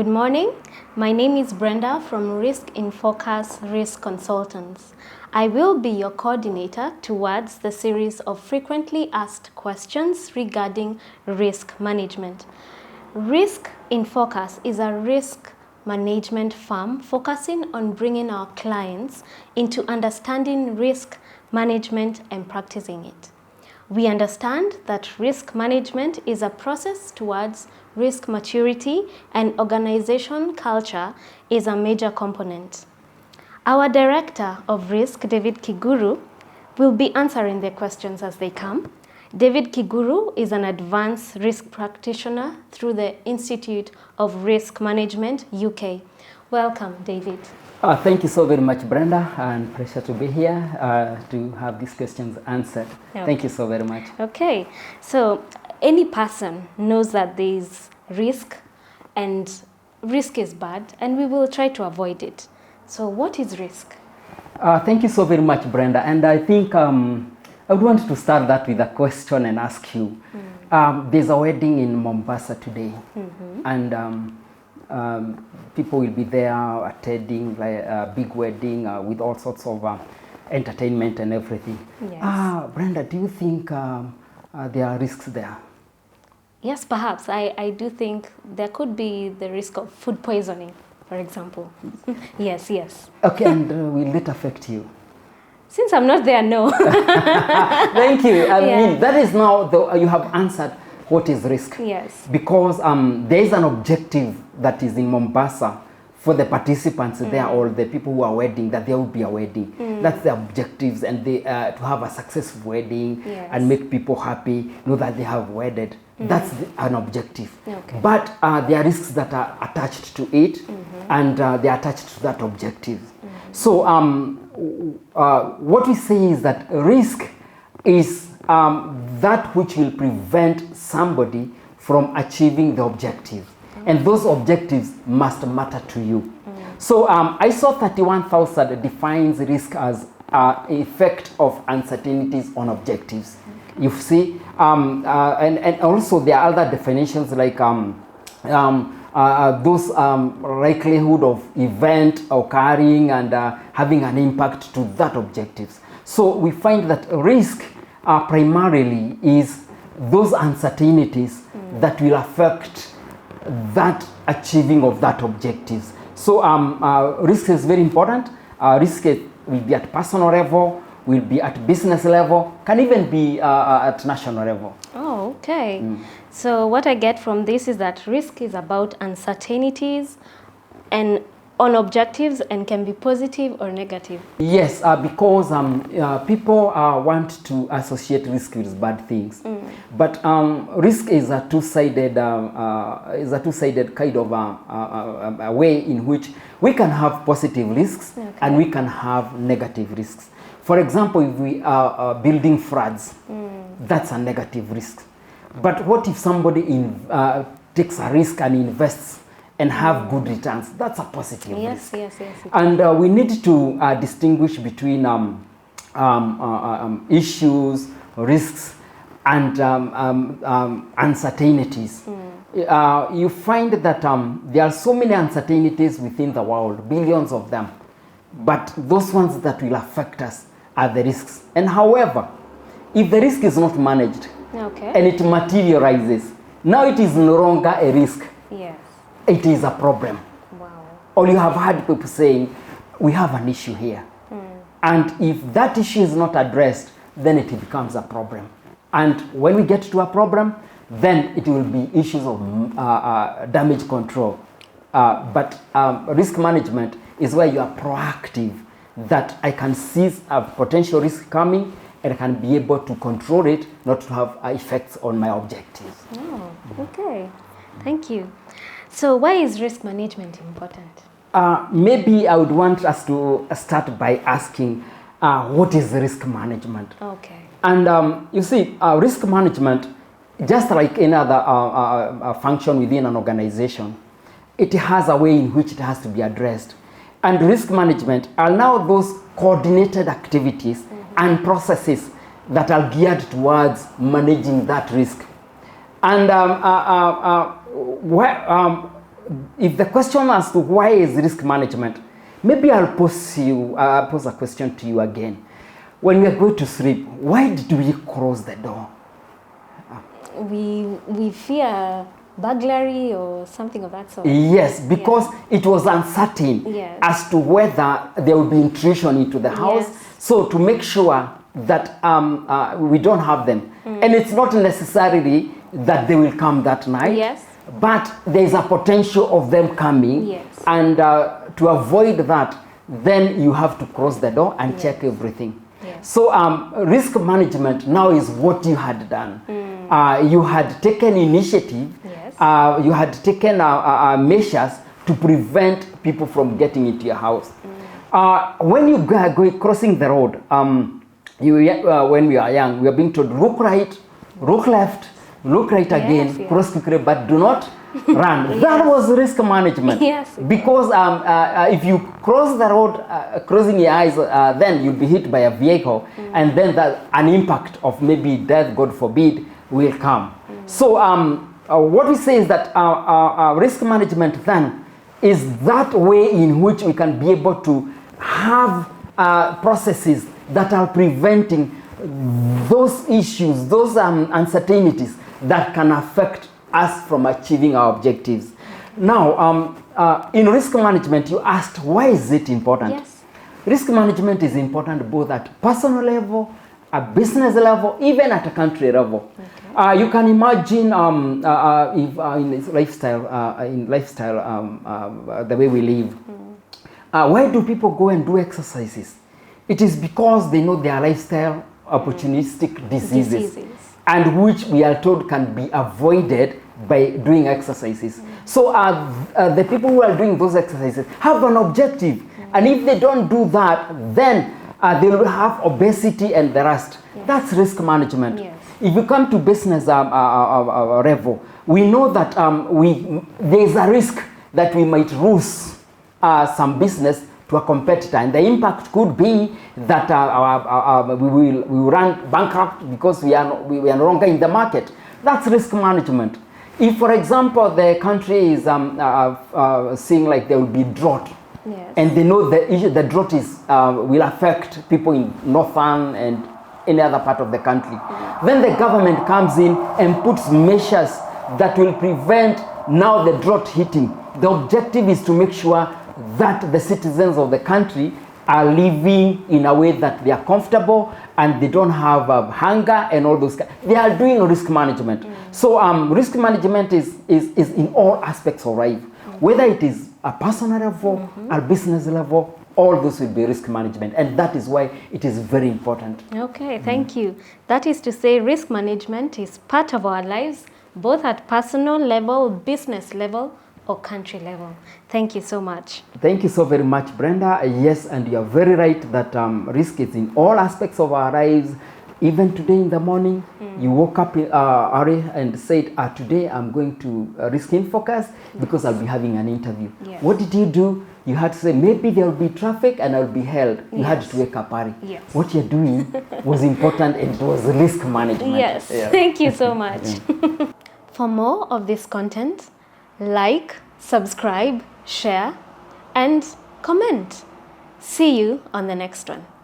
Good morning. My name is Brenda from Risk in Focus Risk Consultants. I will be your coordinator towards the series of frequently asked questions regarding risk management. Risk in Focus is a risk management firm focusing on bringing our clients into understanding risk management and practicing it. We understand that risk management is a process towards risk maturity, and organization culture is a major component. Our Director of Risk, David Kiguru, will be answering the questions as they come. David Kiguru is an advanced risk practitioner through the Institute of Risk Management, UK. Welcome, David. Thank you so very much, Brenda, and pleasure to be here to have these questions answered. Okay. Thank you so very much. Okay, so any person knows that there is risk, and risk is bad, and we will try to avoid it. So what is risk? Thank you so very much, Brenda, and I think I would want to start that with a question and ask you. There's a wedding in Mombasa today, and people will be there attending like a big wedding with all sorts of entertainment and everything. Yes. Brenda, do you think there are risks there? Yes, perhaps. I do think there could be the risk of food poisoning, for example. Yes. Okay, and will it affect you? Since I'm not there, no. Thank you. I mean, that is now, you have answered what is risk. Yes. Because there is an objective that is in Mombasa for the participants there, or the people who are wedding, that there will be a wedding. That's the objectives, and they to have a successful wedding and make people happy, know that they have wedded. That's an objective. Okay. But there are risks that are attached to it, and they are attached to that objective. So what we say is that risk is that which will prevent somebody from achieving the objective. And those objectives must matter to you. So ISO 31000 defines risk as effect of uncertainties on objectives. You see, and also there are other definitions like those likelihood of event occurring and having an impact to that objectives. So we find that risk primarily is those uncertainties that will affect that achieving of that objectives. So risk is very important. Risk will be at personal level, will be at business level, can even be at national level. Oh, okay. So what I get from this is that risk is about uncertainties and on objectives, and can be positive or negative. Yes, because people want to associate risk with bad things, but risk is a two-sided kind of a way in which we can have positive risks and we can have negative risks. For example, if we are building floods, that's a negative risk. But what if somebody takes a risk and invests and have good returns? That's a positive risk. Yes. And we need to distinguish between issues, risks, and uncertainties. You find that there are so many uncertainties within the world, billions of them. But those ones that will affect us are the risks. And however, if the risk is not managed and it materializes, now it is no longer a risk. Yes. It is a problem. Wow. Or you have heard people saying, we have an issue here. And if that issue is not addressed, then it becomes a problem. And when we get to a problem, then it will be issues of damage control. But risk management is where you are proactive, that I can seize a potential risk coming and I can be able to control it, not to have effects on my objectives. Oh, okay. Thank you. So why is risk management important? Maybe I would want us to start by asking, what is risk management? Okay. And you see, risk management, just like any other function within an organization, it has a way in which it has to be addressed. And risk management are now those coordinated activities and processes that are geared towards managing that risk. And if the question as to why is risk management, maybe I'll pose a question to you again. When we are going to sleep, why did we close the door? We fear burglary or something of that sort. Yes, because it was uncertain as to whether there will be intrusion into the house. Yes. So to make sure that we don't have them. And it's not necessarily that they will come that night. Yes. But there's a potential of them coming. Yes. And to avoid that, then you have to close the door and check everything. Yes. So risk management now is what you had done. You had taken initiative. Yes. You had taken measures to prevent people from getting into your house. When you go crossing the road, when we are young, we are being told, look right, look left, look right again, cross quickly, but do not run. That was risk management. Yes. Because if you cross the road, closing your eyes, then you'll be hit by a vehicle, and then an impact of maybe death, God forbid, will come. So what we say is that risk management then is that way in which we can be able to have processes that are preventing those issues, those uncertainties that can affect us from achieving our objectives. Now, in risk management, you asked, why is it important? Yes. Risk management is important both at personal level, at business level, even at a country level. Okay. You can imagine if in lifestyle, the way we live. Why do people go and do exercises? It is because they know their lifestyle opportunistic diseases, and which we are told can be avoided by doing exercises. So the people who are doing those exercises have an objective, and if they don't do that, then they will have obesity and the rest. That's risk management. Yes. If you come to business level, we know that there is a risk that we might lose some business to a competitor, and the impact could be that we will run bankrupt because we are no longer in the market. That's risk management. If, for example, the country is seeing like there will be drought, and they know the drought will affect people in northern and any other part of the country, then the government comes in and puts measures that will prevent now the drought hitting. The objective is to make sure that the citizens of the country are living in a way that they are comfortable and they don't have hunger and all those. They are doing risk management. So risk management is in all aspects of life, whether it is a personal level, a business level, all those will be risk management, and that is why it is very important. Okay, thank you. That is to say, risk management is part of our lives, both at personal level, business level, or country level. Thank you so much. Thank you so very much, Brenda. Yes, and you are very right that risk is in all aspects of our lives. Even today in the morning, you woke up early and said, today I'm going to risk in focus because I'll be having an interview. Yes. What did you do? You had to say, maybe there will be traffic and I'll be held. You had to wake up early. Yes. What you're doing was important, and it was risk management. Yes, thank you so much. For more of this content, like, subscribe, share, and comment. See you on the next one.